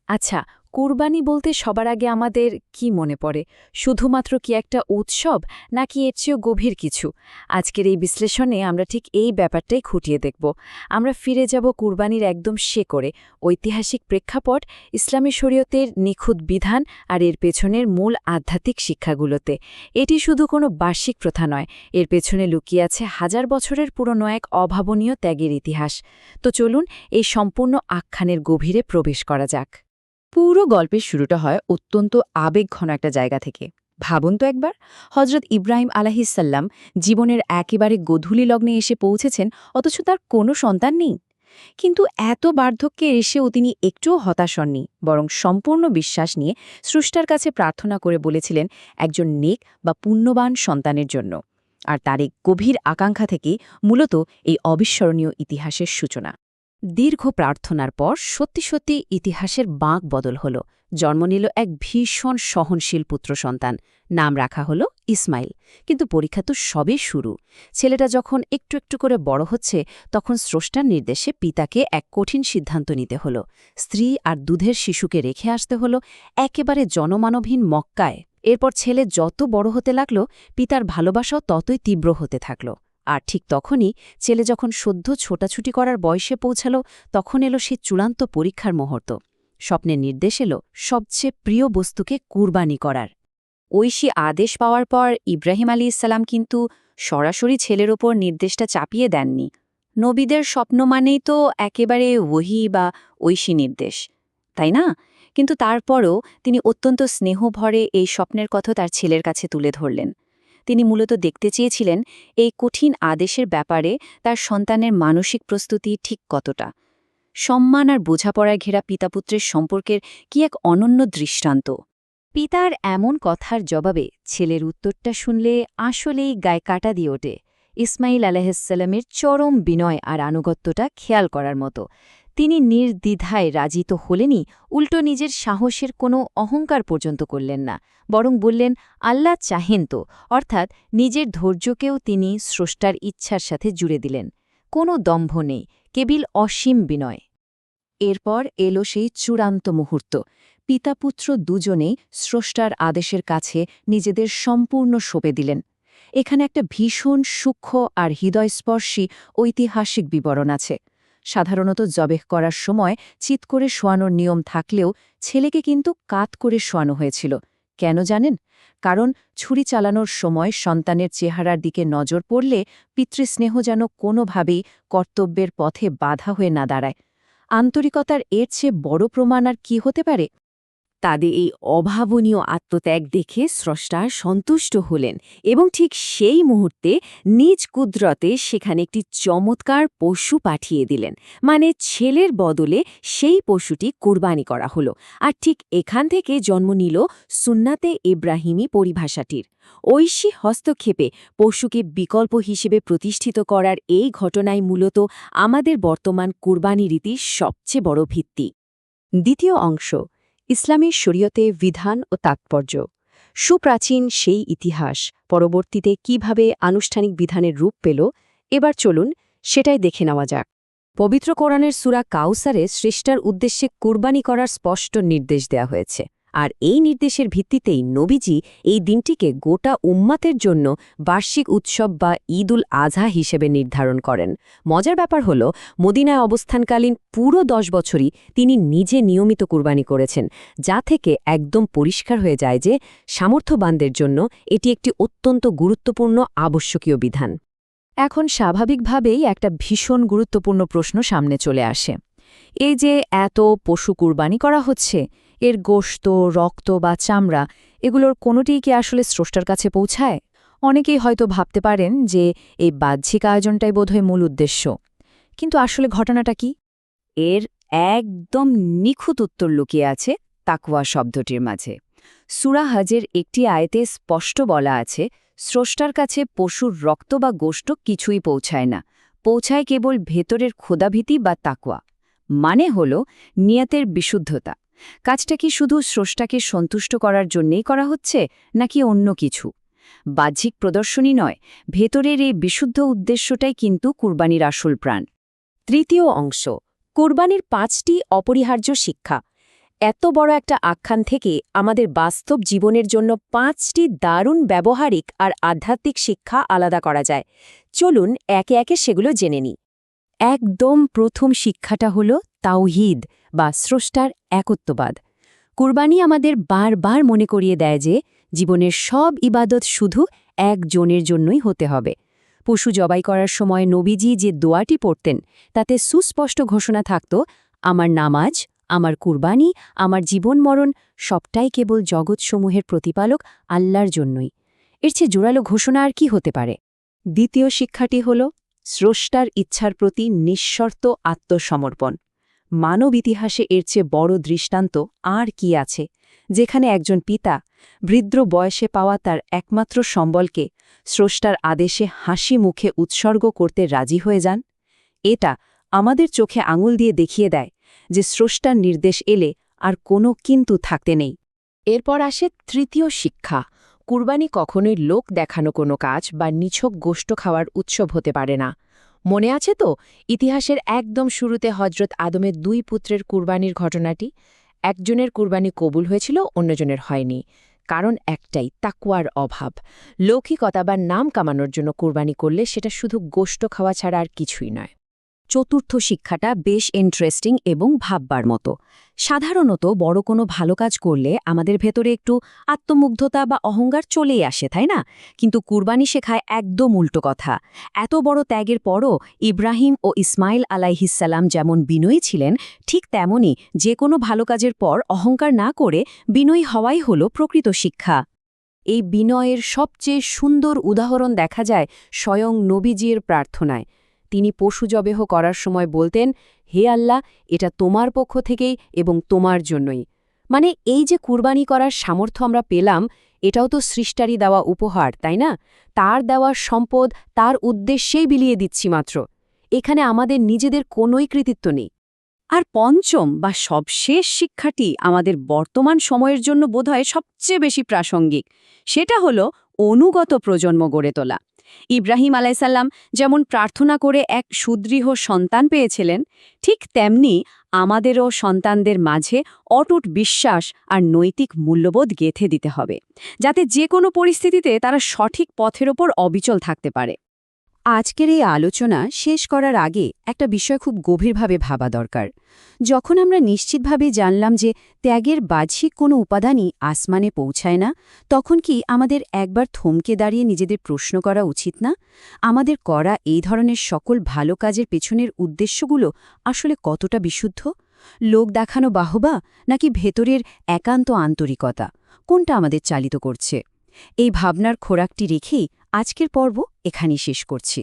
আচ্ছা, কুরবানি বলতে সবার আগে আমাদের কি মনে পড়ে? শুধুমাত্র কি একটা উৎসব, নাকি এর চেয়েও গভীর কিছু? আজকের এই বিশ্লেষণে আমরা ঠিক এই ব্যাপারটাই খুঁটিয়ে দেখব। আমরা ফিরে যাব কুরবানির একদম শেকড়ে, ঐতিহাসিক প্রেক্ষাপট, ইসলামী শরীয়তের নিখুঁত বিধান আর এর পেছনের মূল আধ্যাত্মিক শিক্ষাগুলোতে। এটি শুধু কোনো বার্ষিক প্রথা নয়, এর পেছনে লুকিয়ে আছে হাজার বছরের পুরনো এক অভাবনীয় ত্যাগের ইতিহাস। তো চলুন এই সম্পূর্ণ আখ্যানের গভীরে প্রবেশ করা যাক। পুরো গল্পের শুরুটা হয় অত্যন্ত আবেগঘন একটা জায়গা থেকে। ভাবুন তো একবার, হজরত ইব্রাহিম আলাহিসাল্লাম জীবনের একেবারে গধূলি লগ্নে এসে পৌঁছেছেন, অথচ তার কোনো সন্তান নেই। কিন্তু এত বার্ধক্যে এসেও তিনি একটুও হতাশ হননি, বরং সম্পূর্ণ বিশ্বাস নিয়ে স্রষ্টার কাছে প্রার্থনা করে বলেছিলেন একজন নেক বা পুণ্যবান সন্তানের জন্য। আর তার এই গভীর আকাঙ্ক্ষা থেকেই মূলত এই অবিস্মরণীয় ইতিহাসের সূচনা। দীর্ঘ প্রার্থনার পর সত্যি সত্যি ইতিহাসের বাঁক বদল হল। জন্ম নিল এক ভীষণ সহনশীল পুত্র সন্তান। নাম রাখা হলো ইসমাইল। কিন্তু পরীক্ষা তো সবে শুরু। ছেলেটা যখন একটু একটু করে বড় হচ্ছে, তখন স্রষ্টার নির্দেশে পিতাকে এক কঠিন সিদ্ধান্ত নিতে হলো। স্ত্রী আর দুধের শিশুকে রেখে আসতে হলো একেবারে জনমানবহীন মক্কায়। এরপর ছেলে যত বড় হতে লাগল, পিতার ভালোবাসাও ততই তীব্র হতে থাকল। আর ঠিক তখনই ছেলে যখন সদ্য ছোটাছুটি করার বয়সে পৌঁছাল, তখন এলো সেই চূড়ান্ত পরীক্ষার মুহূর্ত। স্বপ্নের নির্দেশ এলো সবচেয়ে প্রিয় বস্তুকে কুরবানি করার। ঐশী আদেশ পাওয়ার পর ইব্রাহিম ইসালাম কিন্তু সরাসরি ছেলের ওপর নির্দেশটা চাপিয়ে দেননি। নবীদের স্বপ্ন মানেই তো একেবারে ওহী বা ঐশী নির্দেশ, তাই না? কিন্তু তারপরও তিনি অত্যন্ত স্নেহভরে এই স্বপ্নের কথা তার ছেলের কাছে তুলে ধরলেন। তিনি মূলত দেখতে চেয়েছিলেন এই কঠিন আদেশের ব্যাপারে তার সন্তানের মানসিক প্রস্তুতি ঠিক কতটা। সম্মান আর বোঝাপড়ায় ঘেরা পিতাপুত্রের সম্পর্কের কি এক অনন্য দৃষ্টান্ত। পিতার এমন কথার জবাবে ছেলের উত্তরটা শুনলে আসলেই গায়ে কাটা দিয়ে ওঠে। ইসমাইল আলাইহিসসালামের চরম বিনয় আর আনুগত্যটা খেয়াল করার মতো। তিনি নির্দ্বিধায় রাজি তো হলেনই, উল্টো নিজের সাহসের কোনো অহংকার পর্যন্ত করলেন না, বরং বললেন আল্লাহ চাহেন তো, অর্থাৎ নিজের ধৈর্যকেও তিনি স্রষ্টার ইচ্ছার সাথে জুড়ে দিলেন। কোনো দম্ভ নেই, কেবল অসীম বিনয়। এরপর এলো সেই চূড়ান্ত মুহূর্ত। পিতাপুত্র দুজনেই স্রষ্টার আদেশের কাছে নিজেদের সম্পূর্ণ সঁপে দিলেন। এখানে একটা ভীষণ সূক্ষ্ম আর হৃদয়স্পর্শী ঐতিহাসিক বিবরণ আছে। সাধারণত জবেহ করার সময় চিৎ করে শোয়ানোর নিয়ম থাকলেও ছেলেকে কিন্তু কাত করে শোয়ানো হয়েছিল। কেন জানেন? কারণ ছুরি চালানোর সময় সন্তানের চেহারার দিকে নজর পড়লে পিতৃস্নেহ যেন কোনোভাবেই কর্তব্যের পথে বাধা হয়ে না দাঁড়ায়। আন্তরিকতার এর চেয়ে বড় প্রমাণ আর কি হতে পারে? তাদের এই অভাবনীয় আত্মত্যাগ দেখে স্রষ্টা সন্তুষ্ট হলেন এবং ঠিক সেই মুহূর্তে নিজ কুদরতে সেখানে একটি চমৎকার পশু পাঠিয়ে দিলেন। মানে ছেলের বদলে সেই পশুটি কোরবানি করা হলো। আর ঠিক এখান থেকে জন্ম নিল সুন্নাতে ইব্রাহিমী পরিভাষাটির। ঐশী হস্তক্ষেপে পশুকে বিকল্প হিসেবে প্রতিষ্ঠিত করার এই ঘটনাই মূলত আমাদের বর্তমান কুরবানি রীতির সবচেয়ে বড় ভিত্তি। দ্বিতীয় অংশ, ইসলামী শরীয়তে বিধান ও তাৎপর্য। সুপ্রাচীন সেই ইতিহাস পরবর্তীতে কিভাবে আনুষ্ঠানিক বিধানের রূপ পেল, এবার চলুন সেটাই দেখে নেওয়া যাক। পবিত্র কোরআনের সূরা কাউসারে সৃষ্টার উদ্দেশ্যে কুরবানি করার স্পষ্ট নির্দেশ দেয়া হয়েছে। আর এই নির্দেশের ভিত্তিতেই নবীজি এই দিনটিকে গোটা উম্মাতের জন্য বার্ষিক উৎসব বা ঈদ-উল আজহা হিসেবে নির্ধারণ করেন। মজার ব্যাপার হল, মদিনায় অবস্থানকালীন পুরো 10 বছরই তিনি নিজে নিয়মিত কুরবানি করেছেন, যা থেকে একদম পরিষ্কার হয়ে যায় যে সামর্থ্যবানদের জন্য এটি একটি অত্যন্ত গুরুত্বপূর্ণ আবশ্যকীয় বিধান। এখন স্বাভাবিকভাবেই একটা ভীষণ গুরুত্বপূর্ণ প্রশ্ন সামনে চলে আসে। এই যে এত পশু কুরবানি করা হচ্ছে, এর গোশত, রক্ত বা চামড়া, এগুলোর কোনোটিই কি আসলে স্রষ্টার কাছে পৌঁছায়? অনেকেই হয়তো ভাবতে পারেন যে এই বাহ্যিক আয়োজনটাই বোধহয় মূল উদ্দেশ্য। কিন্তু আসলে ঘটনাটা কি? এর একদম নিখুঁত উত্তর লুকিয়ে আছে তাকওয়া শব্দটির মাঝে। সূরা হজের একটি আয়াতে স্পষ্ট বলা আছে, স্রষ্টার কাছে পশুর রক্ত বা গোশত কিছুই পৌঁছায় না, পৌঁছায় কেবল ভেতরের ক্ষুধাভীতি বা তাকওয়া। মানে হল নিয়তের বিশুদ্ধতা। কাজটা কি শুধু স্রষ্টাকে সন্তুষ্ট করার জন্যেই করা হচ্ছে, নাকি অন্য কিছু? বাহ্যিক প্রদর্শনী নয়, ভেতরের এই বিশুদ্ধ উদ্দেশ্যটাই কিন্তু কুরবানির আসল প্রাণ। তৃতীয় অংশ, কুরবানির 5টি অপরিহার্য শিক্ষা। এত বড় একটা আখ্যান থেকে আমাদের বাস্তব জীবনের জন্য 5টি দারুণ ব্যবহারিক আর আধ্যাত্মিক শিক্ষা আলাদা করা যায়। চলুন একে একে সেগুলো জেনে নিই। একদম প্রথম শিক্ষাটা হল তাওহীদ বা স্রষ্টার একত্ববাদ। কুরবানি আমাদের বারবার মনে করিয়ে দেয় যে জীবনের সব ইবাদত শুধু একজনের জন্যই হতে হবে। পশু জবাই করার সময় নবীজি যে দোয়াটি পড়তেন তাতে সুস্পষ্ট ঘোষণা থাকত, আমার নামাজ, আমার কুরবানি, আমার জীবন মরণ সবটাই কেবল জগৎসমূহের প্রতিপালক আল্লাহর জন্যই। এর চেয়ে জোরালো ঘোষণা আর কি হতে পারে? দ্বিতীয় শিক্ষাটি হল স্রষ্টার ইচ্ছার প্রতি নিঃশর্ত আত্মসমর্পণ। মানব ইতিহাসে এর চেয়ে বড় দৃষ্টান্ত আর কি আছে, যেখানে একজন পিতা বৃদ্ধ বয়সে পাওয়া তার একমাত্র সম্বলকে স্রষ্টার আদেশে হাসি মুখে উৎসর্গ করতে রাজি হয়ে যান। এটা আমাদের চোখে আঙুল দিয়ে দেখিয়ে দেয় যে স্রষ্টার নির্দেশ এলে আর কোনো কিন্তু থাকতে নেই। এরপর আসে তৃতীয় শিক্ষা। কুরবানি কখনোই লোক দেখানো কোনো কাজ বা নিছক গোশত খাওয়ার উৎসব হতে পারে না। মনে আছে তো ইতিহাসের একদম শুরুতে হজরত আদমের 2 পুত্রের কুরবানির ঘটনাটি? একজনের কুরবানি কবুল হয়েছিল, অন্যজনের হয়নি। কারণ একটাই, তাকওয়ার অভাব। লৌকিকতা বা নাম কামানোর জন্য কুরবানি করলে সেটা শুধু গোশত খাওয়া ছাড়া আর কিছুই নয়। চতুর্থ শিক্ষাটা বেশ ইন্টারেস্টিং এবং ভাববার মতো। সাধারণত বড় কোনো ভালো কাজ করলে আমাদের ভেতরে একটু আত্মমুগ্ধতা বা অহংকার চলেই আসে, তাই না? কিন্তু কুরবানি শেখায় একদম উল্টো কথা। এত বড় ত্যাগের পরও ইব্রাহিম ও ইসমাইল আলাইহিসসালাম যেমন বিনয়ী ছিলেন, ঠিক তেমনি যে কোনো ভালো কাজের পর অহংকার না করে বিনয়ী হওয়াই হল প্রকৃত শিক্ষা। এই বিনয়ের সবচেয়ে সুন্দর উদাহরণ দেখা যায় স্বয়ং নবীজির প্রার্থনায়। তিনি পশু জবেহ করার সময় বলতেন, হে আল্লাহ, এটা তোমার পক্ষ থেকেই এবং তোমার জন্যই। মানে এই যে কুরবানি করার সামর্থ্য আমরা পেলাম, এটাও তো সৃষ্টারই দেওয়া উপহার, তাই না? তার দেওয়া সম্পদ তার উদ্দেশ্যেই বিলিয়ে দিচ্ছি মাত্র। এখানে আমাদের নিজেদের কোনোই কৃতিত্ব নেই। আর পঞ্চম বা সবশেষ শিক্ষাটি আমাদের বর্তমান সময়ের জন্য বোধহয় সবচেয়ে বেশি প্রাসঙ্গিক। সেটা হলো অনুগত প্রজন্ম গড়ে তোলা। ইব্রাহিম আলাইসাল্লাম যেমন প্রার্থনা করে এক সুদৃঢ় সন্তান পেয়েছিলেন, ঠিক তেমনি আমাদেরও সন্তানদের মাঝে অটুট বিশ্বাস আর নৈতিক মূল্যবোধ গেঁথে দিতে হবে, যাতে যে কোনো পরিস্থিতিতে তারা সঠিক পথের ওপর অবিচল থাকতে পারে। আজকের এই আলোচনা শেষ করার আগে একটা বিষয় খুব গভীরভাবে ভাবা দরকার। যখন আমরা নিশ্চিতভাবে জানলাম যে ত্যাগের বাহ্যিক কোনো উপাদানই আসমানে পৌঁছায় না, তখন কি আমাদের একবার থমকে দাঁড়িয়ে নিজেদের প্রশ্ন করা উচিত না, আমাদের করা এই ধরনের সকল ভালো কাজের পেছনের উদ্দেশ্যগুলো আসলে কতটা বিশুদ্ধ? লোক দেখানো বাহবা নাকি ভেতরের একান্ত আন্তরিকতা, কোনটা আমাদের চালিত করছে? এই ভাবনার খোরাকটি রেখেই আজকের পর্ব এখানেই শেষ করছি।